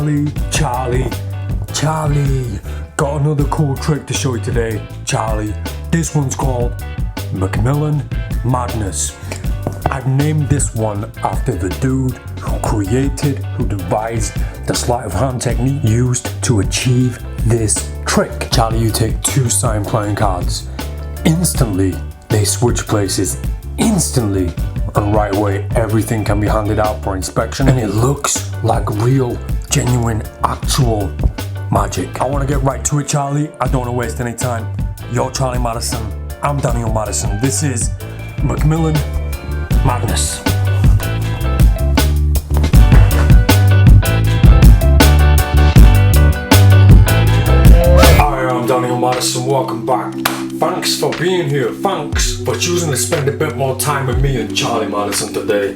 Charlie. Got another cool trick to show you today, Charlie. This one's called Macmillan Madness. I've named this one after the dude who devised the sleight of hand technique used to achieve this trick. Charlie, you take 2 sign playing cards. Instantly, they switch places. Instantly. And right away, everything can be handed out for inspection, and it looks like real, genuine, actual magic. I want to get right to it, Charlie. I don't want to waste any time. You're Charlie Madison. I'm Daniel Madison. This is Macmillan Madness. Hi, I'm Daniel Madison. Welcome back. Thanks for being here. Thanks for choosing to spend a bit more time with me and Charlie Madison today.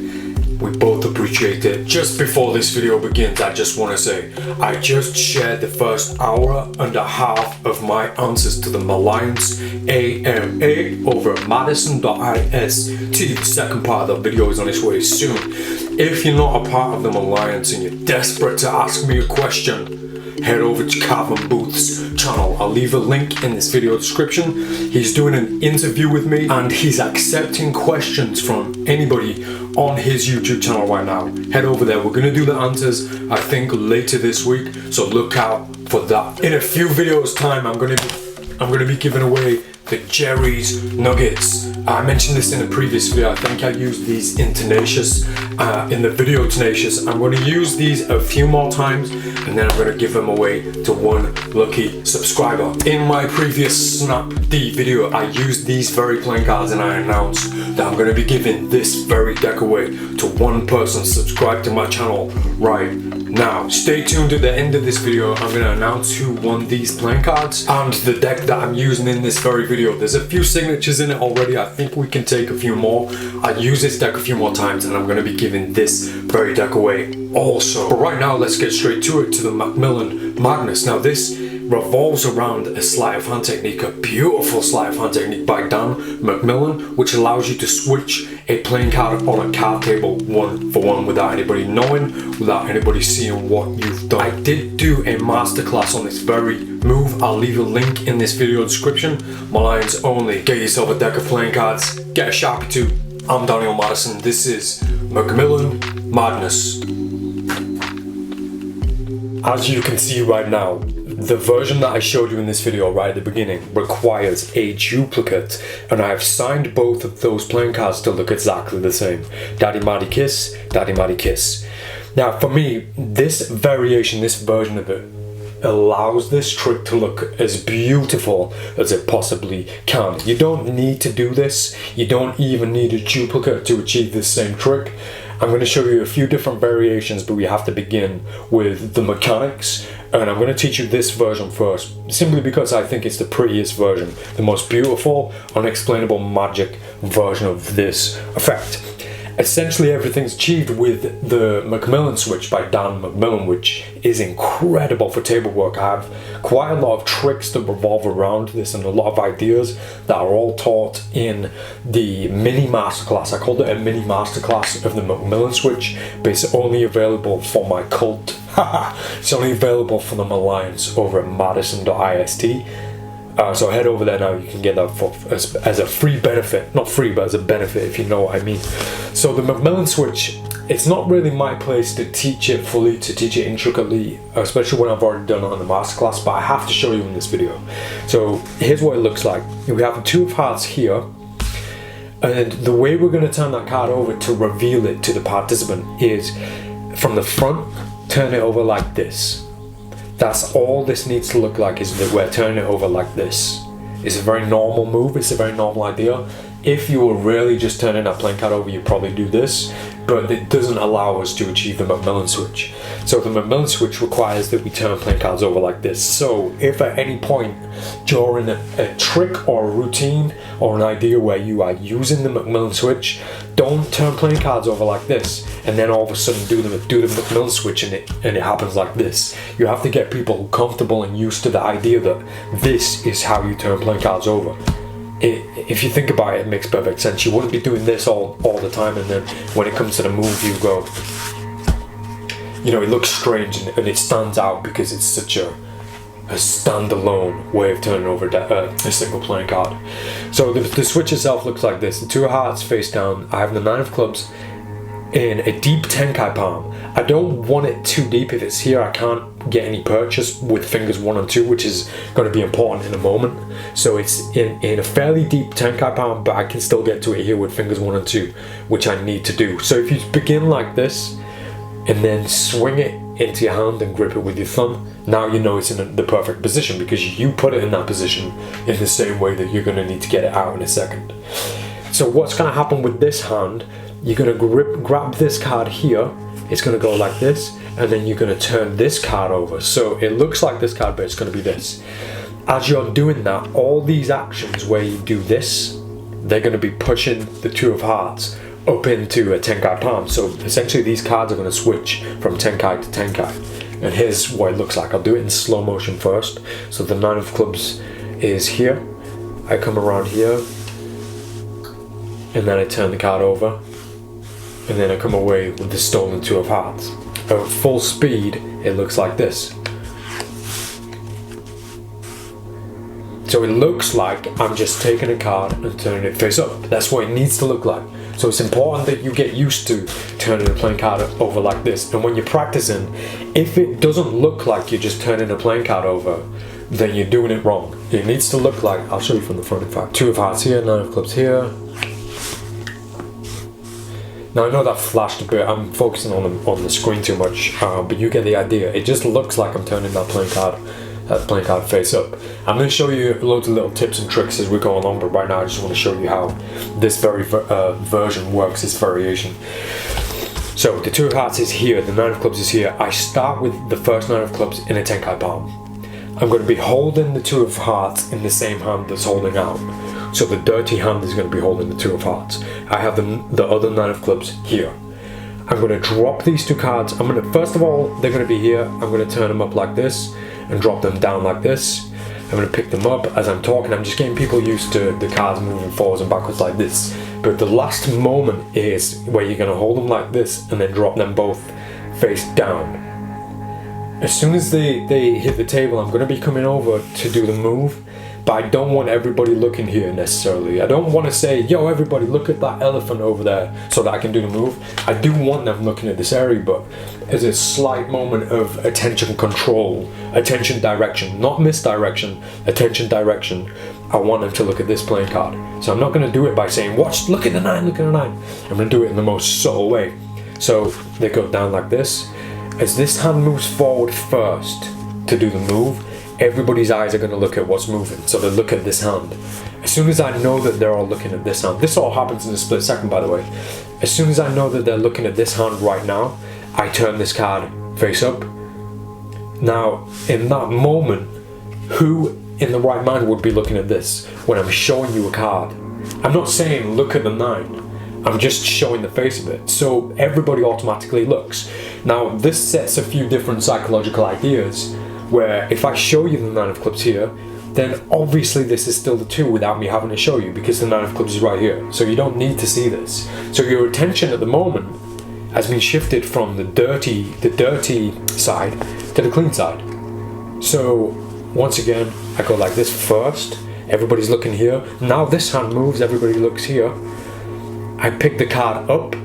We both appreciate it. Just before this video begins, I just want to say, I just shared the first hour and a half of my answers to the Malliance AMA over at madison.ist. The second part of the video is on its way soon. If you're not a part of the Malliance and you're desperate to ask me a question, head over to Calvin Booth's channel. I'll leave a link in this video description. He's doing an interview with me and he's accepting questions from anybody on his YouTube channel right now. Head over there. We're gonna do the answers, I think, later this week, so look out for that. In a few videos time, I'm gonna be giving away the Jerry's Nuggets. I mentioned this in a previous video. I think I used these in Tenacious, in the video Tenacious. I'm going to use these a few more times and then I'm going to give them away to one lucky subscriber. In my previous Snap D video, I used these very playing cards and I announced that I'm going to be giving this very deck away to one person subscribed to my channel right now. Stay tuned at the end of this video. I'm going to announce who won these playing cards and the deck that I'm using in this very video. There's a few signatures in it already. I think we can take a few more. I use this deck a few more times and I'm going to be giving this very deck away also. But right now, let's get straight to it, to the Macmillan Madness. Now this revolves around a sleight of hand technique, a beautiful sleight of hand technique by Dan Macmillan, which allows you to switch a playing card on a card table 1 for 1 without anybody knowing, without anybody seeing what you've done. I did do a masterclass on this very move. I'll leave a link in this video description. Malliance only. Get yourself a deck of playing cards. Get a Sharpie too. I'm Daniel Madison. This is Macmillan Madness. As you can see right now, the version that I showed you in this video right at the beginning requires a duplicate, and I have signed both of those playing cards to look exactly the same. Daddy Matty Kiss, Daddy Matty Kiss. Now for me, this variation, this version of it, allows this trick to look as beautiful as it possibly can. You don't need to do this. You don't even need a duplicate to achieve this same trick. I'm going to show you a few different variations, but we have to begin with the mechanics, and I'm going to teach you this version first, simply because I think it's the prettiest version, the most beautiful, unexplainable magic version of this effect. Essentially everything's achieved with the Macmillan switch by Dan Macmillan, which is incredible for table work. I have quite a lot of tricks that revolve around this and a lot of ideas that are all taught in the mini masterclass. I called it a mini masterclass of the Macmillan switch, but it's only available for my cult. It's only available for the Malliance over at madison.ist. So head over there now. You can get that as a free benefit. Not free, but as a benefit, if you know what I mean. So the Macmillan switch, it's not really my place to teach it fully, to teach it intricately, especially when I've already done it on the masterclass, but I have to show you in this video. So here's what it looks like. We have 2 of hearts here, and the way we're going to turn that card over to reveal it to the participant is from the front, turn it over like this. That's all this needs to look like, is that we're turning it over like this. It's a very normal move, it's a very normal idea. If you were really just turning that playing card over, you'd probably do this, but it doesn't allow us to achieve the Macmillan switch. So the Macmillan switch requires that we turn playing cards over like this. So if at any point during a trick or a routine or an idea where you are using the Macmillan switch, don't turn playing cards over like this and then all of a sudden do the Macmillan switch and it happens like this. You have to get people comfortable and used to the idea that this is how you turn playing cards over. If you think about it, it makes perfect sense. You wouldn't be doing this all the time, and then when it comes to the move, you know, it looks strange and it stands out because it's such a standalone way of turning over a single playing card. So the switch itself looks like this. The 2 of hearts face down. I have the 9 of clubs in a deep Tenkai palm. I don't want it too deep. If it's here, I can't get any purchase with fingers 1 and 2, which is going to be important in a moment. So it's in a fairly deep Tenkai palm, but I can still get to it here with fingers 1 and 2, which I need to do. So if you begin like this and then swing it into your hand and grip it with your thumb, now you know it's in the perfect position because you put it in that position in the same way that you're going to need to get it out in a second. So what's going to happen with this hand, you're going to grab this card here, it's going to go like this, and then you're going to turn this card over. So it looks like this card, but it's going to be this. As you're doing that, all these actions where you do this, they're going to be pushing the 2 of hearts up into a Tenkai palm. So essentially these cards are going to switch from Tenkai to Tenkai. And here's what it looks like. I'll do it in slow motion first. So the 9 of clubs is here. I come around here, and then I turn the card over, and then I come away with the stolen 2 of hearts. At full speed, it looks like this. So it looks like I'm just taking a card and turning it face up. That's what it needs to look like. So it's important that you get used to turning a playing card over like this. And when you're practicing, if it doesn't look like you're just turning a playing card over, then you're doing it wrong. It needs to look like, I'll show you from the front in fact. 2 of hearts here, 9 of clubs here. Now I know that flashed a bit, I'm focusing on the screen too much, but you get the idea. It just looks like I'm turning that playing card face up. I'm going to show you loads of little tips and tricks as we go along, but right now I just want to show you how this very version works, this variation. So the 2 of hearts is here, the 9 of clubs is here. I start with the first 9 of clubs in a Tenkai palm. I'm going to be holding the 2 of hearts in the same hand that's holding out. So the dirty hand is going to be holding the 2 of hearts. I have the other 9 of clubs here. I'm going to drop these 2 cards. I'm going to, first of all, they're going to be here. I'm going to turn them up like this and drop them down like this. I'm going to pick them up as I'm talking. I'm just getting people used to the cards moving forwards and backwards like this. But the last moment is where you're going to hold them like this and then drop them both face down. As soon as they hit the table, I'm going to be coming over to do the move. But I don't want everybody looking here necessarily. I don't want to say, yo, everybody look at that elephant over there so that I can do the move. I do want them looking at this area, but as a slight moment of attention control, attention direction, not misdirection, attention direction, I want them to look at this playing card. So I'm not going to do it by saying, watch, look at the 9, look at the 9. I'm going to do it in the most subtle way. So they go down like this. As this hand moves forward first to do the move, everybody's eyes are going to look at what's moving, so they look at this hand. As soon as I know that they're all looking at this hand, this all happens in a split second by the way. As soon as I know that they're looking at this hand right now, I turn this card face up. Now, in that moment, who in the right mind would be looking at this when I'm showing you a card? I'm not saying look at the 9. I'm just showing the face of it, so everybody automatically looks. Now, this sets a few different psychological ideas, where if I show you the 9 of clubs here, then obviously this is still the 2 without me having to show you, because the 9 of clubs is right here. So you don't need to see this. So your attention at the moment has been shifted from the dirty side to the clean side. So once again, I go like this first. Everybody's looking here. Now this hand moves, everybody looks here. I pick the card up.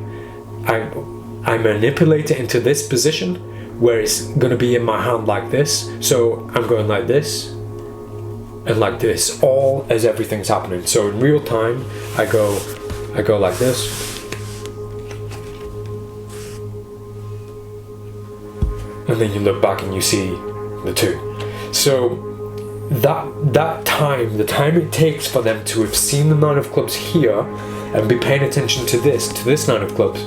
I manipulate it into this position, where it's going to be in my hand like this. So I'm going like this and like this, all as everything's happening. So in real time, I go like this, and then you look back and you see the 2. So that time, the time it takes for them to have seen the 9 of clubs here and be paying attention to this 9 of clubs,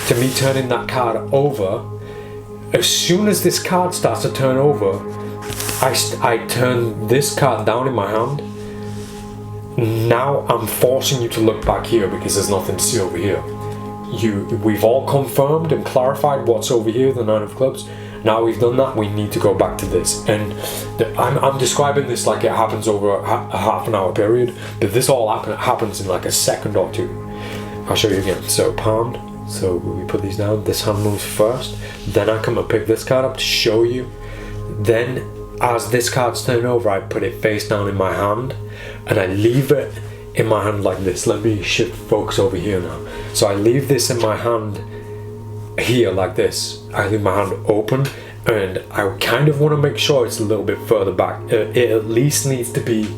to me turning that card over. As soon as this card starts to turn over, I turn this card down in my hand. Now I'm forcing you to look back here because there's nothing to see over here. We've all confirmed and clarified what's over here, the 9 of clubs. Now we've done that, we need to go back to this. And I'm describing this like it happens over a half an hour period, but this all happens in like a second or 2. I'll show you again. So palmed, So we put these down, this hand moves first, then I come and pick this card up to show you. Then as this card's turned over, I put it face down in my hand and I leave it in my hand like this. Let me shift focus over here now. So I leave this in my hand here like this. I leave my hand open and I kind of want to make sure it's a little bit further back. It at least needs to be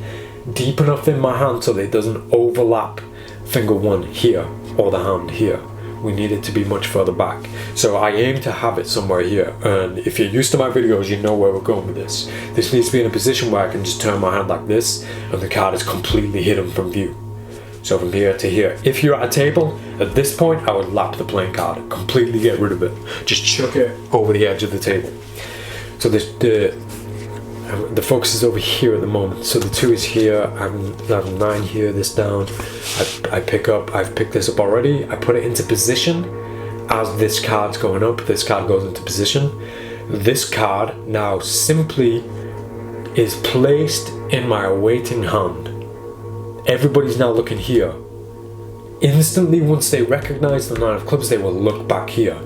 deep enough in my hand so that it doesn't overlap finger one here or the hand here. We need it to be much further back. So I aim to have it somewhere here, and if you're used to my videos, you know where we're going with this. This needs to be in a position where I can just turn my hand like this and the card is completely hidden from view. So from here to here. If you're at a table, at this point I would lap the playing card, completely get rid of it. Just chuck it over the edge of the table. So the focus is over here at the moment. So the 2 is here, I have 9 here, this down. I've picked this up already. I put it into position. As this card's going up, this card goes into position. This card now simply is placed in my awaiting hand. Everybody's now looking here. Instantly, once they recognize the 9 of clubs, they will look back here.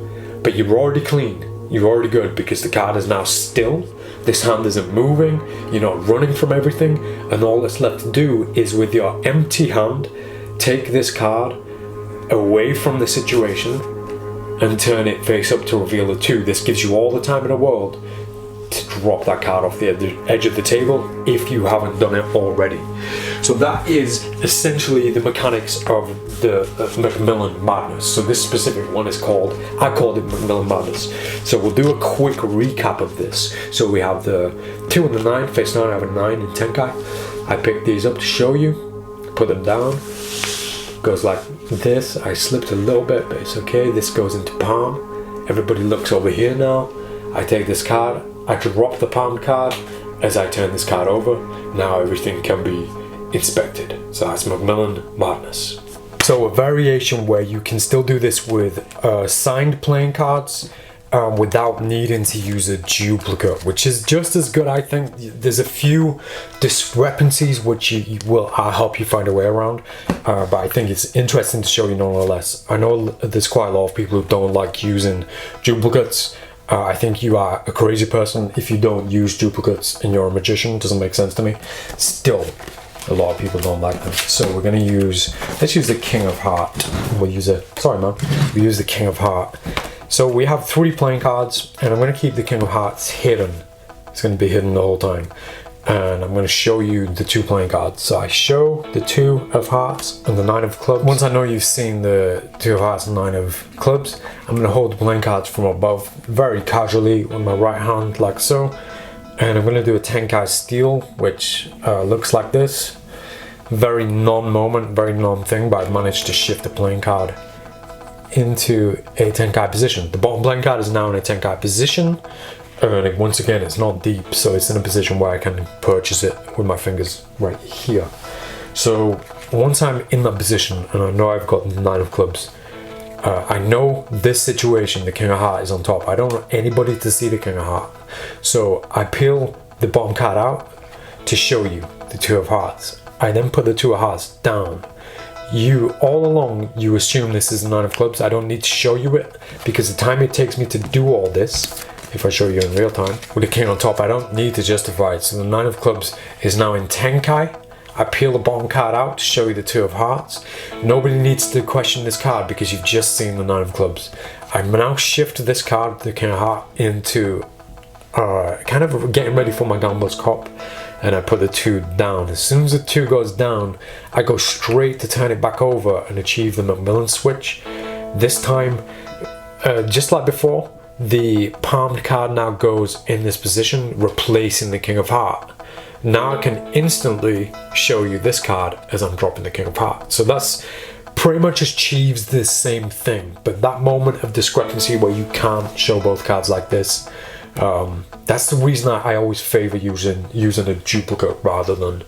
But you're already clean. You're already good because the card is now still. This hand isn't moving, you're not running from everything, and all that's left to do is with your empty hand, take this card away from the situation and turn it face up to reveal the 2. This gives you all the time in the world to drop that card off the edge of the table if you haven't done it already. So that is essentially the mechanics of the Macmillan Madness. So this specific one is called, I called it Macmillan Madness. So we'll do a quick recap of this. So we have the 2 and the 9, face 9, I have a 9 in Tenkai. I picked these up to show you, put them down. Goes like this. I slipped a little bit, but it's okay. This goes into palm. Everybody looks over here now. I take this card, I drop the palm card as I turn this card over. Now everything can be inspected. So that's Macmillan Madness. So a variation where you can still do this with signed playing cards without needing to use a duplicate, which is just as good. I think there's a few discrepancies which I'll help you find a way around, but I think it's interesting to show you nonetheless. I know there's quite a lot of people who don't like using duplicates. I think you are a crazy person if you don't use duplicates and you're a magician. It doesn't make sense to me. Still, a lot of people don't like them. So we're gonna let's use the King of Heart. We'll use the King of Heart. So we have 3 playing cards, and I'm going to keep the King of Hearts hidden. It's going to be hidden the whole time. And I'm going to show you the 2 playing cards. So I show the 2 of Hearts and the 9 of Clubs. Once I know you've seen the 2 of Hearts and 9 of Clubs, I'm going to hold the playing cards from above very casually with my right hand like so. And I'm going to do a Tenkai Steel, which looks like this. Very non-moment, very non-thing, but I've managed to shift the playing card into a Tenkai position. The bottom playing card is now in a Tenkai position, and once again it's not deep, so it's in a position where I can purchase it with my fingers right here. So once I'm in that position and I know I've got the 9 of clubs, I know this situation, the King of Heart is on top. I don't want anybody to see the King of Heart, so I peel the bottom card out to show you the 2 of Hearts. I then put the 2 of Hearts down. All along, you assume this is a 9 of clubs. I don't need to show you it because the time it takes me to do all this, if I show you in real time, with the King on top, I don't need to justify it. So the 9 of clubs is now in Tenkai. I peel the bottom card out to show you the 2 of Hearts. Nobody needs to question this card because you've just seen the 9 of clubs. I now shift this card, the King of Heart, into kind of getting ready for my Gambler's Cop. And I put the 2 down. As soon as the 2 goes down, I go straight to turn it back over and achieve the Macmillan switch. This time, just like before, the palmed card now goes in this position, replacing the King of Heart. Now I can instantly show you this card as I'm dropping the King of Heart. So that's pretty much achieves the same thing, but that moment of discrepancy where you can't show both cards like this, that's the reason I always favor using a duplicate rather than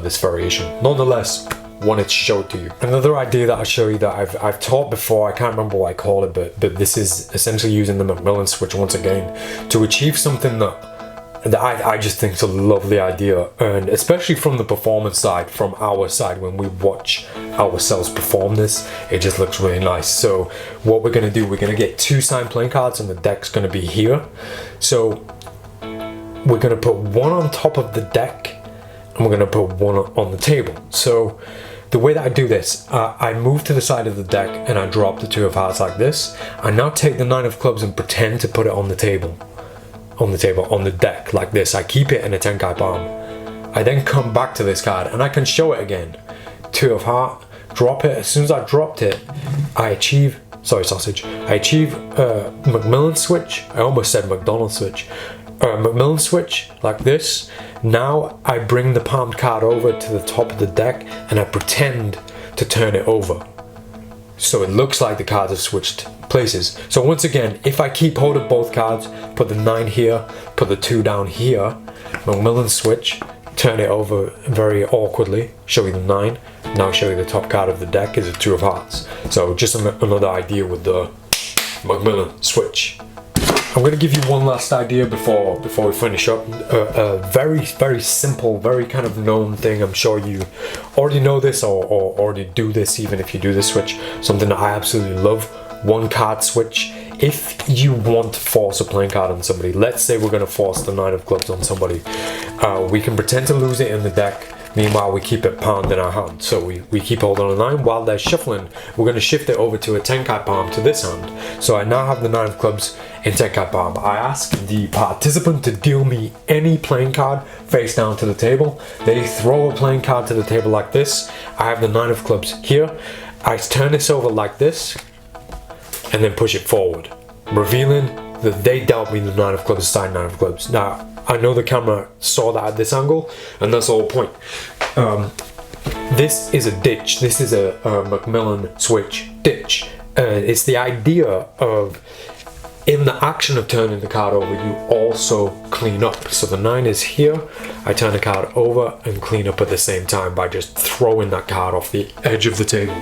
this variation. Nonetheless, wanted to show it to you. Another idea that I'll show you that I've taught before, I can't remember what I call it, but this is essentially using the Macmillan switch once again to achieve something that I just think it's a lovely idea, and especially from the performance side, from our side, when we watch ourselves perform this, it just looks really nice. So what we're gonna do, we're gonna get 2 signed playing cards, and the deck's gonna be here. So we're gonna put one on top of the deck, and we're gonna put one on the table. So the way that I do this, I move to the side of the deck and I drop the 2 of hearts like this. I now take the 9 of clubs and pretend to put it on the table. On the deck like this. I keep it in a Tenkai palm. I then come back to this card and I can show it again. 2 of heart, drop it. As soon as I dropped it, I achieve, sorry sausage, I achieve Macmillan switch. I almost said McDonald's switch. Macmillan switch like this. Now I bring the palmed card over to the top of the deck and I pretend to turn it over. So it looks like the cards have switched places. So once again, if I keep hold of both cards, put the 9 here, put the 2 down here, Macmillan switch, turn it over very awkwardly, show you the 9, now show you the top card of the deck is a 2 of hearts. So just another idea with the Macmillan switch. I'm going to give you one last idea before we finish up. A very, very simple, very kind of known thing. I'm sure you already know this or already do this, even if you do this switch. Something that I absolutely love. 1 card switch. If you want to force a playing card on somebody, let's say we're going to force the 9 of clubs on somebody, we can pretend to lose it in the deck. Meanwhile, we keep it palmed in our hand. So we keep hold on the 9. While they're shuffling, we're going to shift it over to a Tenkai palm to this hand. So I now have the 9 of clubs in Tenkai palm. I ask the participant to deal me any playing card face down to the table. They throw a playing card to the table like this. I have the 9 of clubs here. I turn this over like this and then push it forward, revealing that they dealt me the 9 of clubs, signed 9 of clubs. Now, I know the camera saw that at this angle, and that's the whole point. This is a ditch. This is a Macmillan switch ditch. It's the idea of, in the action of turning the card over, you also clean up. So the 9 is here. I turn the card over and clean up at the same time by just throwing that card off the edge of the table.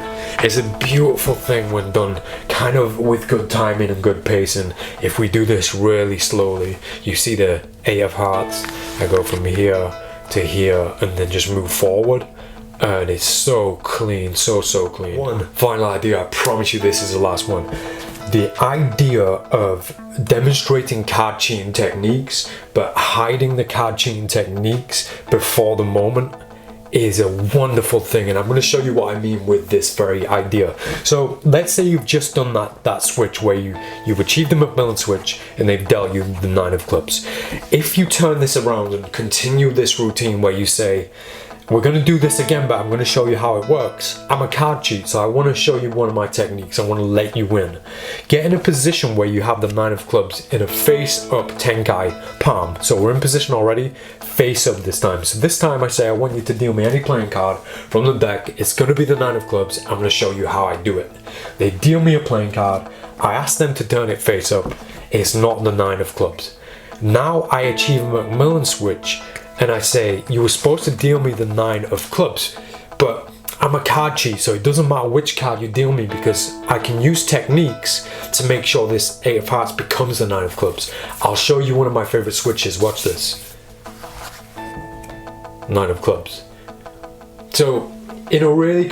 It's a beautiful thing when done kind of with good timing and good pacing. If we do this really slowly, you see the 8 of hearts. I go from here to here and then just move forward. And it's so clean, so clean. One final idea, I promise you this is the last one. The idea of demonstrating card cheating techniques, but hiding the card cheating techniques before the moment is a wonderful thing, and I'm going to show you what I mean with this very idea. So let's say you've just done that switch where you've achieved the Macmillan switch and they've dealt you the 9 of clubs. If you turn this around and continue this routine where you say, we're going to do this again, but I'm going to show you how it works. I'm a card cheat, so I want to show you one of my techniques. I want to let you win. Get in a position where you have the 9 of clubs in a face-up Tenkai palm. So we're in position already, face-up this time. So this time I say, I want you to deal me any playing card from the deck. It's going to be the 9 of clubs. I'm going to show you how I do it. They deal me a playing card. I ask them to turn it face-up. It's not the 9 of clubs. Now I achieve a Macmillan switch. And I say, you were supposed to deal me the 9 of clubs, but I'm a card cheat, so it doesn't matter which card you deal me because I can use techniques to make sure this 8 of hearts becomes the 9 of clubs. I'll show you one of my favorite switches. Watch this. 9 of clubs. So in a really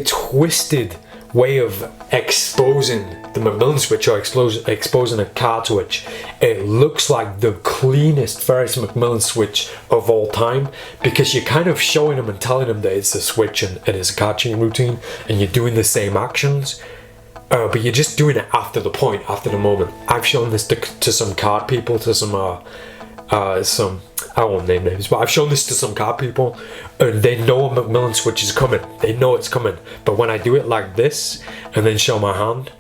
twisted way of exposing the Macmillan switch or exposing a card switch, it looks like the cleanest, fairest Macmillan switch of all time, because you're kind of showing them and telling them that it's a switch and it's a card cheating routine and you're doing the same actions, but you're just doing it after the point, after the moment. I've shown this to some card people, to some I won't name names, but I've shown this to some card people and they know a Macmillan switch is coming. They know it's coming. But when I do it like this and then show my hand,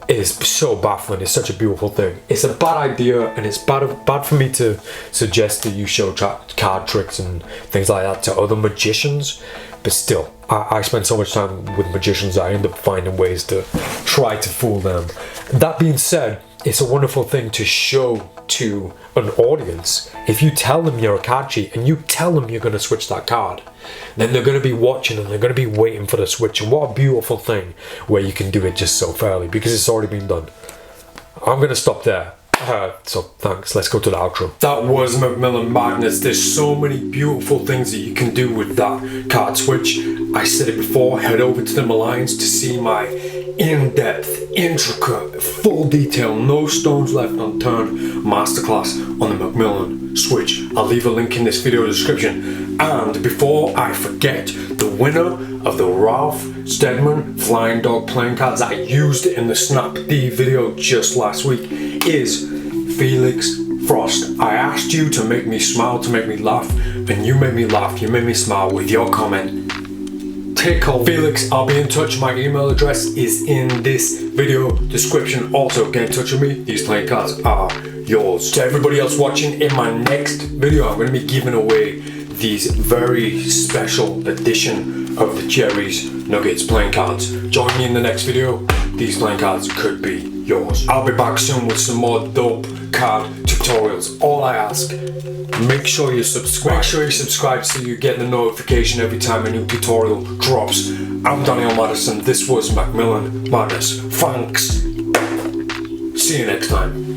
it is so baffling. It's such a beautiful thing. It's a bad idea, and it's bad for me to suggest that you show card tricks and things like that to other magicians. But still, I spend so much time with magicians, I end up finding ways to try to fool them. That being said, it's a wonderful thing to show to an audience. If you tell them you're a card cheat and you tell them you're going to switch that card, then they're going to be watching and they're going to be waiting for the switch. And what a beautiful thing where you can do it just so fairly because it's already been done. I'm going to stop there. So thanks, let's go to the outro. That was Macmillan Madness. There's so many beautiful things that you can do with that card switch. I said it before, head over to the Alliance to see my in-depth, intricate, full detail, no stones left unturned masterclass on the Macmillan switch. I'll leave a link in this video description. And before I forget, the winner of the Ralph Steadman Flying Dog playing cards that I used in the Snap D video just last week is Felix Frost. I asked you to make me smile, to make me laugh, and you made me laugh, you made me smile with your comment. Tickle. Felix, I'll be in touch. My email address is in this video description. Also, get in touch with me. These playing cards are yours. To everybody else watching, in my next video, I'm going to be giving away these very special edition of the Jerry's Nuggets playing cards. Join me in the next video. These playing cards could be yours. I'll be back soon with some more dope card tutorials. All I ask, make sure you subscribe. Make sure you subscribe so you get the notification every time a new tutorial drops. I'm Daniel Madison. This was Macmillan Madness. Thanks. See you next time.